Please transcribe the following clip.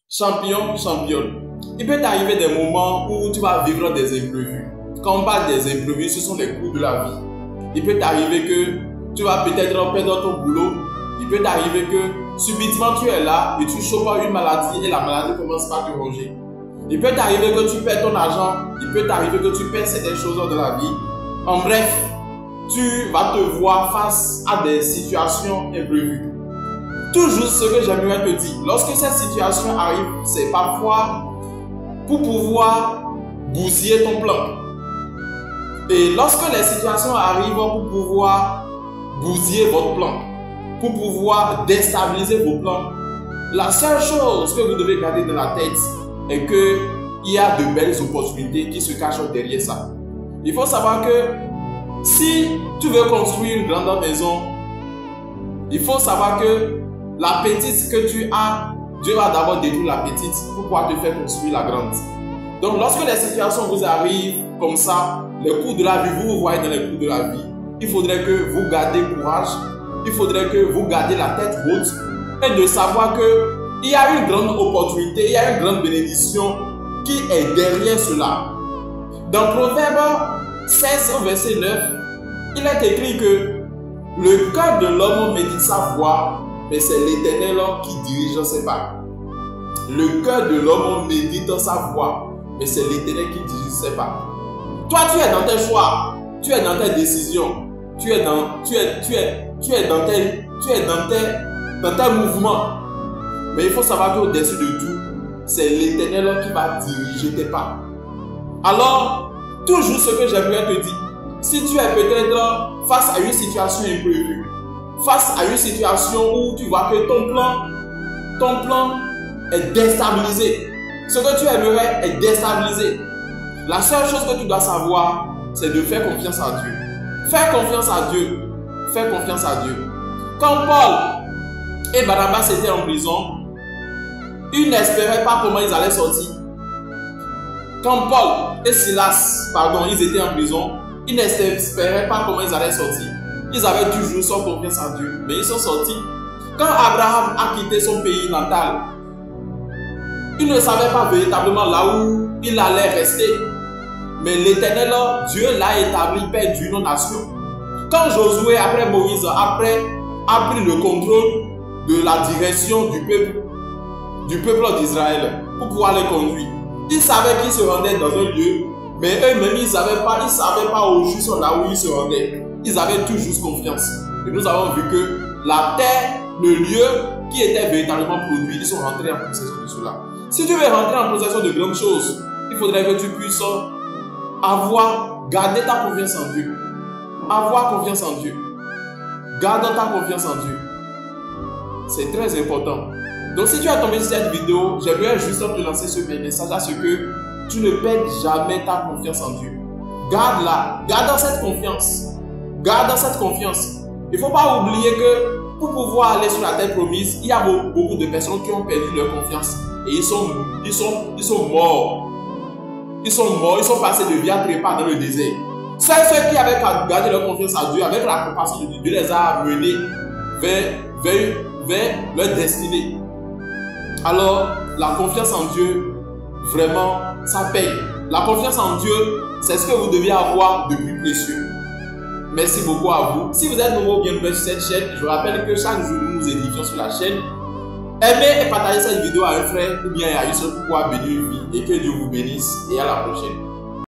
Champion, championne. Il peut t'arriver des moments où tu vas vivre des imprévus. Quand on parle des imprévus, ce sont les coups de la vie. Il peut t'arriver que tu vas peut-être perdre ton boulot. Il peut t'arriver que subitement tu es là et tu chopes une maladie et la maladie commence par te ronger. Il peut t'arriver que tu perds ton argent. Il peut t'arriver que tu perds certaines choses de la vie. En bref, tu vas te voir face à des situations imprévues. Toujours ce que j'aimerais te dire, lorsque cette situation arrive, c'est parfois pour pouvoir bousiller ton plan. Et lorsque les situations arrivent pour pouvoir bousiller votre plan, pour pouvoir déstabiliser vos plans, la seule chose que vous devez garder dans la tête est qu'il y a de belles opportunités qui se cachent derrière ça. Il faut savoir que si tu veux construire une grande maison, il faut savoir que la petite que tu as, Dieu va d'abord détruire la petite pour pouvoir te faire construire la grande. Donc lorsque les situations vous arrivent comme ça, les coups de la vie, vous voyez dans les coups de la vie, il faudrait que vous gardiez courage, il faudrait que vous gardiez la tête haute et de savoir qu'il y a une grande opportunité, il y a une grande bénédiction qui est derrière cela. Dans Proverbe 16 verset 9, il est écrit que le cœur de l'homme médite sa voie, mais c'est l'Éternel qui dirige ses pas. Le cœur de l'homme médite sa voie, mais c'est l'Éternel qui dirige ses pas. Toi, tu es dans tes choix, tu es dans tes décisions, tu es dans tes mouvements. Mais il faut savoir qu'au-dessus de tout, c'est l'Éternel qui va diriger tes pas. Alors, toujours ce que j'aimerais te dire, si tu es peut-être face à une situation imprévue, face à une situation où tu vois que ton plan est déstabilisé, ce que tu aimerais est déstabilisé, la seule chose que tu dois savoir, c'est de faire confiance à Dieu. Faire confiance à Dieu. Faire confiance à Dieu. Quand Paul et Barnabas étaient en prison, ils n'espéraient pas comment ils allaient sortir. Quand Paul et Silas, ils étaient en prison, ils n'espéraient pas comment ils allaient sortir. Ils avaient toujours sans confiance en Dieu, mais ils sont sortis. Quand Abraham a quitté son pays natal, il ne savait pas véritablement là où il allait rester. Mais l'Éternel, Dieu l'a établi père d'une nation. Quand Josué, après Moïse, a pris le contrôle de la direction du peuple d'Israël pour pouvoir les conduire, ils savaient qu'ils se rendaient dans un lieu, mais eux-mêmes, ils ne savaient pas au juste là où ils se rendaient. Ils avaient tout juste confiance. Et nous avons vu que la terre, le lieu qui était véritablement produit, ils sont rentrés en possession de cela. Si tu veux rentrer en possession de grandes choses, il faudrait que tu puisses garder ta confiance en Dieu. Avoir confiance en Dieu. Garde ta confiance en Dieu. C'est très important. Donc si tu as tombé sur cette vidéo, j'aimerais juste te lancer ce message à ce que tu ne perdes jamais ta confiance en Dieu. Garde-la. Garde cette confiance. Garde cette confiance. Il ne faut pas oublier que pour pouvoir aller sur la terre promise, il y a beaucoup de personnes qui ont perdu leur confiance. Et ils sont morts. Ils sont passés de vie à trépas dans le désert. Ceux qui avaient gardé leur confiance à Dieu, avec la compassion de Dieu, Dieu les a menés vers leur destinée. Alors, la confiance en Dieu, vraiment, ça paye. La confiance en Dieu, c'est ce que vous devez avoir de plus précieux. Merci beaucoup à vous. Si vous êtes nouveau ou bienvenue sur cette chaîne, je vous rappelle que chaque jour, nous nous édifions sur la chaîne. Aimez et partagez cette vidéo à un frère ou bien à une seule pour pouvoir bénir une vie. Et que Dieu vous bénisse et à la prochaine.